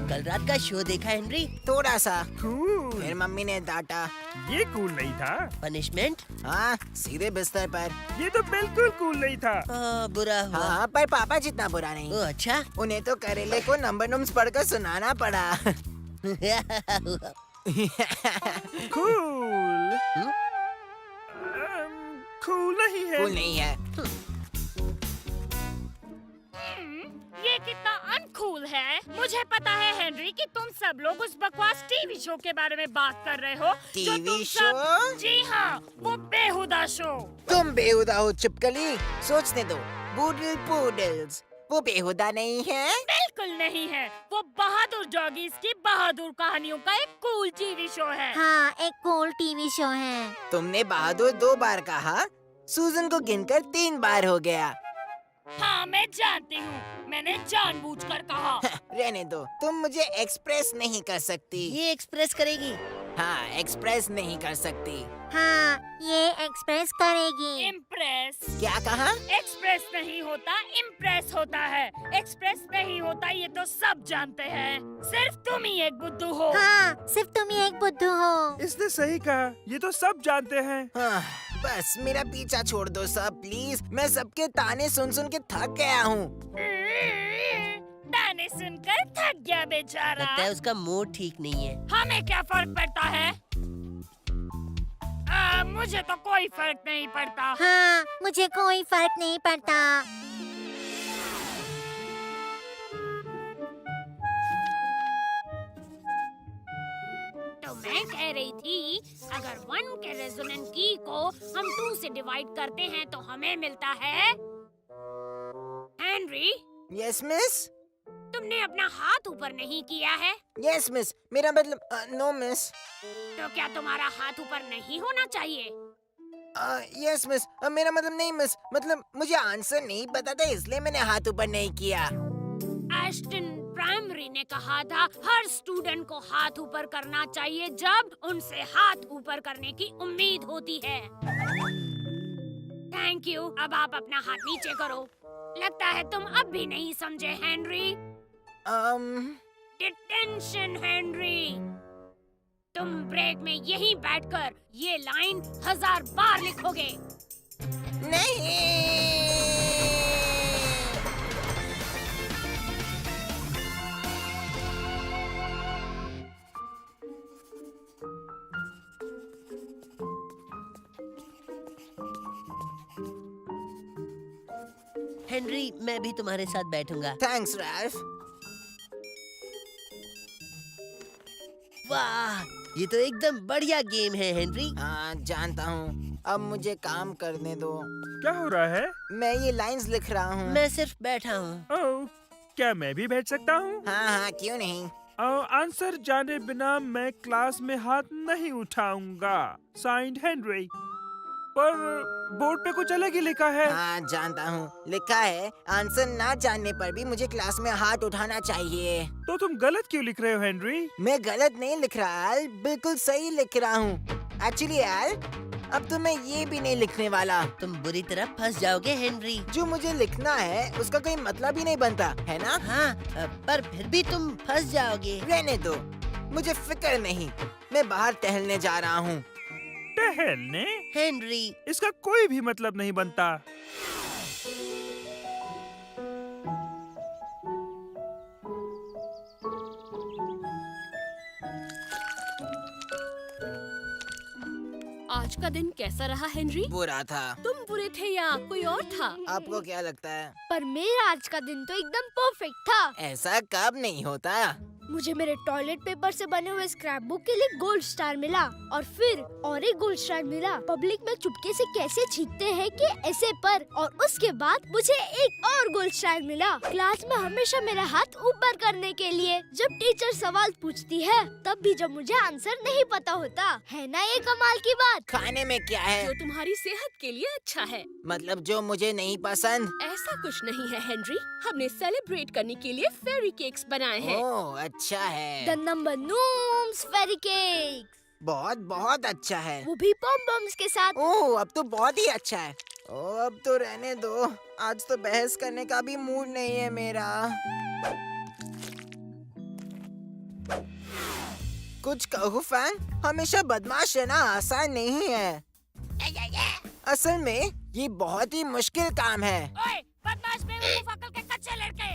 कल रात का शो देखा हेनरी? थोड़ा सा। कूल। फिर मम्मी ने डांटा। ये कूल नहीं था। पनिशमेंट? हाँ, सीधे बिस्तर पर। ये तो बिल्कुल कूल नहीं था। बुरा हुआ। हाँ, पर पापा जितना बुरा नहीं। ओह अच्छा। उन्हें तो करेले को नंबर नम्स पढ़कर सुनाना पड़ा। कूल। हम्म? कूल नहीं है। कूल नहीं है। ये कितना अनकूल है। मुझे पता है हेनरी कि तुम सब लोग उस बकवास टीवी शो के बारे में बात कर रहे हो। जो टीवी तुम शो? सब... जी हाँ, वो बेहुदा शो। तुम बेहुदा हो चुपकली। सोचने दो। बूडल पूडल्स वो बेहुदा नहीं है। बिल्कुल नहीं है। वो बहादुर डॉगीज की बहादुर कहानियों का एक कूल टीवी शो है। हाँ, एक कूल टीवी शो है। तुमने बहादुर 2 बार कहा। सूजन को गिनकर 3 बार हो गया। हाँ, मैं जानती हूँ। मैंने जानबूझकर कहा। रहने दो। तुम मुझे एक्सप्रेस नहीं कर सकती। ये एक्सप्रेस करेगी। हाँ, एक्सप्रेस नहीं कर सकती। हाँ, ये एक्सप्रेस करेगी। इम्प्रेस। क्या कहा? एक्सप्रेस नहीं होता, इम्प्रेस होता है। एक्सप्रेस नहीं होता, ये तो सब जानते हैं। सिर्फ तुम ही एक बुद्धू हो। हाँ, सिर्फ तुम ही एक बुद्धू हो। इसने सही कहा। ये तो सब जानते हैं। हाँ, बस मेरा पीछा छोड़ दो सब प्लीज। मैं सबके ताने सुन सुन के थक गया हूँ। ताने सुनकर थक गया बेचारा। लगता है उसका मूड ठीक नहीं है। हमें क्या फर्क पड़ता है? मुझे तो कोई फर्क नहीं पड़ता। हाँ, मुझे कोई फर्क नहीं पड़ता। तो मैं कह रही थी, अगर 1 के रेजोनेंट की को हम 2 से डिवाइड करते हैं तो हमें मिलता है। Henry, yes miss. तुमने अपना हाथ ऊपर नहीं किया है। Yes miss. मेरा मतलब नो मिस। तो क्या तुम्हारा हाथ ऊपर नहीं होना चाहिए? Yes miss. मेरा मतलब नहीं मिस। मतलब मुझे आंसर नहीं पता था इसलिए मैंने हाथ ऊपर नहीं किया। एस्टन प्राइमरी ने कहा था हर स्टूडेंट को हाथ ऊपर करना चाहिए जब उनसे हाथ ऊपर करने की उम्मीद होती है। Thank you. अब आप अपना हाथ नीचे करो। लगता है तुम अब भी नहीं समझे हेनरी। Detention Henry. तुम ब्रेक में यहीं बैठकर ये लाइन 1000 बार लिखोगे। नहीं। हेनरी, मैं भी तुम्हारे साथ बैठूंगा। Thanks Ralph. वाह, ये तो एकदम बढ़िया गेम है हेनरी। हाँ, जानता हूँ। अब मुझे काम करने दो। क्या हो रहा है? मैं ये लाइंस लिख रहा हूँ। मैं सिर्फ बैठा हूँ। ओह, क्या मैं भी बैठ सकता हूँ? हाँ हाँ, क्यों नहीं। आंसर जाने बिना मैं क्लास में हाथ नहीं उठाऊंगा। Signed Henry. पर बोर्ड पे कुछ अलग ही लिखा है। हाँ, जानता हूँ। लिखा है आंसर ना जानने पर भी मुझे क्लास में हाथ उठाना चाहिए। तो तुम गलत क्यों लिख रहे हो हेनरी? मैं गलत नहीं लिख रहा यार, बिल्कुल सही लिख रहा हूँ। एक्चुअली यार, अब तो मैं ये भी नहीं लिखने वाला। तुम बुरी तरह फंस जाओगे हेनरी। जो मुझे लिखना है उसका कोई मतलब ही नहीं बनता है ना। हाँ, पर फिर भी तुम फंस जाओगे। रहने दो, मुझे फिक्र नहीं। मैं बाहर टहलने जा रहा हूँ। टहलने? हेनरी, इसका कोई भी मतलब नहीं बनता। आज का दिन कैसा रहा हेनरी? बुरा था। तुम बुरे थे या कोई और था? आपको क्या लगता है? पर मेरा आज का दिन तो एकदम परफेक्ट था। ऐसा कब नहीं होता। मुझे मेरे टॉयलेट पेपर से बने हुए स्क्रैप बुक के लिए गोल्ड स्टार मिला और फिर और एक गोल्ड स्टार मिला। पब्लिक में चुपके से कैसे छींकते हैं कि ऐसे पर, और उसके बाद मुझे एक और गोल्ड स्टार मिला क्लास में हमेशा मेरा हाथ ऊपर करने के लिए। जब टीचर सवाल पूछती है तब भी जब मुझे आंसर नहीं पता होता है ना, ये कमाल की बात। खाने में क्या है? जो तुम्हारी सेहत के लिए अच्छा है। मतलब जो मुझे नहीं पसंद। ऐसा कुछ नहीं है हेनरी। हमने सेलिब्रेट करने के लिए फेरी केक्स बनाए हैं। ओह, अच्छा है। The number noms fairy cakes. बहुत बहुत अच्छा है। वो भी पॉम बम्स के साथ। ओह, अब तो बहुत ही अच्छा है। ओह, अब तो रहने दो। आज तो बहस करने का भी मूड नहीं है मेरा। कुछ कहूँ फैंग, हमेशा बदमाश रहना आसान नहीं है। असल में ये बहुत ही मुश्किल काम है। ओए, बदमाश बेवकूफ अकल के कच्चे लड़के।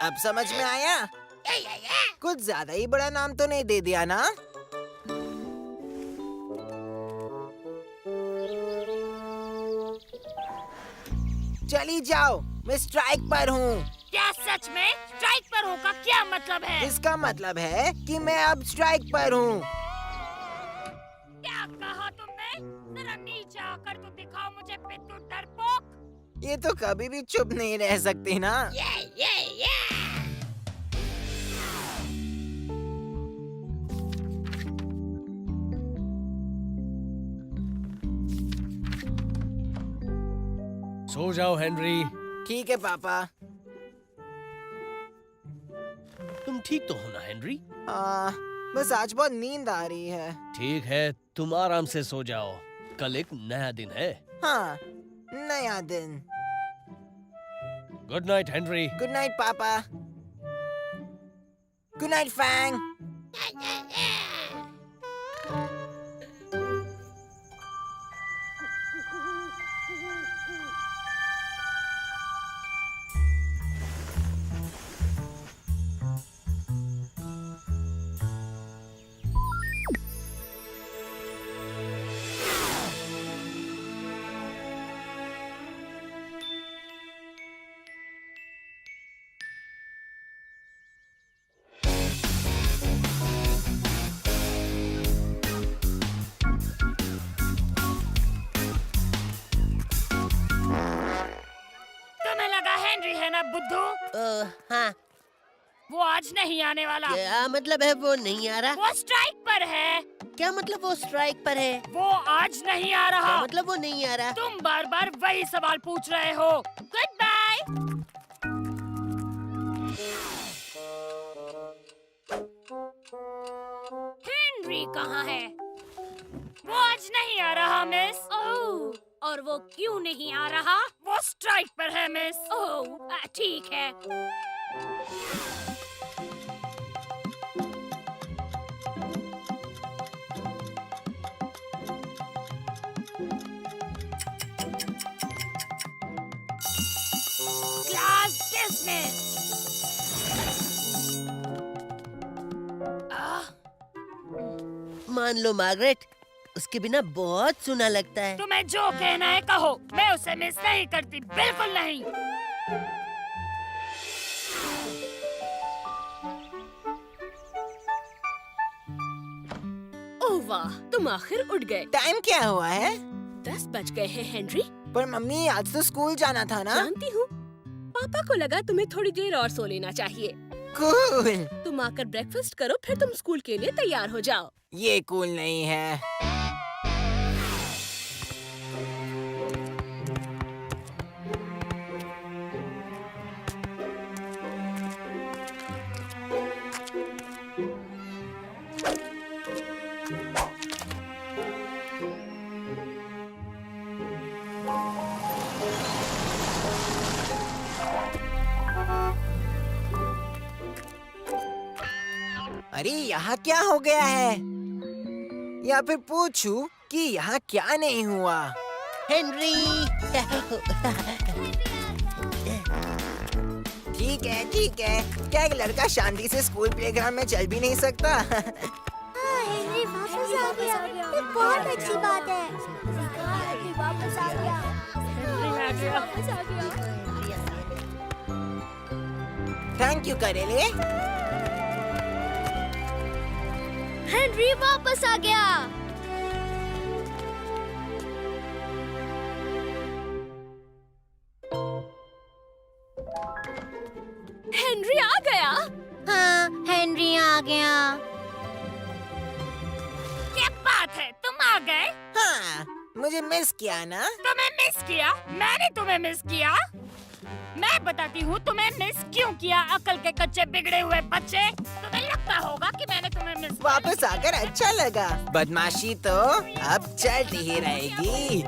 अब समझ में आया? कुछ ज्यादा ही बड़ा नाम तो नहीं दे दिया ना? चली जाओ, मैं स्ट्राइक पर हूँ। क्या सच में स्ट्राइक पर हो का क्या मतलब है? इसका मतलब है कि मैं अब स्ट्राइक पर हूँ। क्या कहा तुमने? जरा नीचे आकर तो दिखाओ मुझे पिट्ठू डरपोक। ये तो कभी भी चुप नहीं रह सकती ना। सो जाओ हेनरी। ठीक है पापा। तुम ठीक तो हो ना हेनरी? बस आज बहुत नींद आ रही है। ठीक है, तुम आराम से सो जाओ। कल एक नया दिन है। हाँ, नया दिन। Good night Henry. Good night papa. Good night Fang. तुम्हें लगा हेनरी है ना बुद्धू? हाँ, वो आज नहीं आने वाला। क्या मतलब है वो नहीं आ रहा? वो स्ट्राइक पर है। क्या मतलब वो स्ट्राइक पर है? वो आज नहीं आ रहा। क्या मतलब वो नहीं आ रहा? तुम बार बार वही सवाल पूछ रहे हो। Good bye. हेनरी कहाँ है? वो आज नहीं आ रहा मिस। ओह, और वो क्यों नहीं आ रहा? वो स्ट्राइक पर है मिस। ओह, ठीक है। Class dismiss. मान लो मार्गरेट, उसके बिना बहुत सुना लगता है। तुम्हें जो कहना है कहो, मैं उसे मिस नहीं करती, बिल्कुल नहीं। ओह वाह, तुम आखिर उठ गए। टाइम क्या हुआ है? 10 बज गए हैं हेनरी। पर मम्मी आज तो स्कूल जाना था ना? जानती हूँ, पापा को लगा तुम्हें थोड़ी देर और सो लेना चाहिए। कूल। तुम आकर ब्रेकफास्ट करो, फिर तुम स्कूल के लिए तैयार हो जाओ। ये कूल नहीं है। अरे यहाँ क्या हो गया है? या फिर पूछूं कि यहाँ क्या नहीं हुआ? हेनरी! ठीक है ठीक है, क्या एक लड़का शांति से स्कूल प्लेग्राउंड में चल भी नहीं सकता? हेनरी वापस आ गया। ये बहुत अच्छी बात है। हेनरी वापस आ गया। वापस आ गया। थैंक यू करेले। हेनरी वापस आ गया। हेनरी आ गया। हाँ, हेनरी आ गया। क्या बात है, तुम आ गए? हाँ, मुझे मिस किया ना? तुम्हें मिस किया? मैंने तुम्हें मिस किया? मैं बताती हूँ तुम्हें मिस क्यों किया, अकल के कच्चे बिगड़े हुए बच्चे। तुम्हें लगता होगा कि मैंने तुम्हें मिस किया। वापस आकर अच्छा लगा। बदमाशी तो अब चलती ही रहेगी।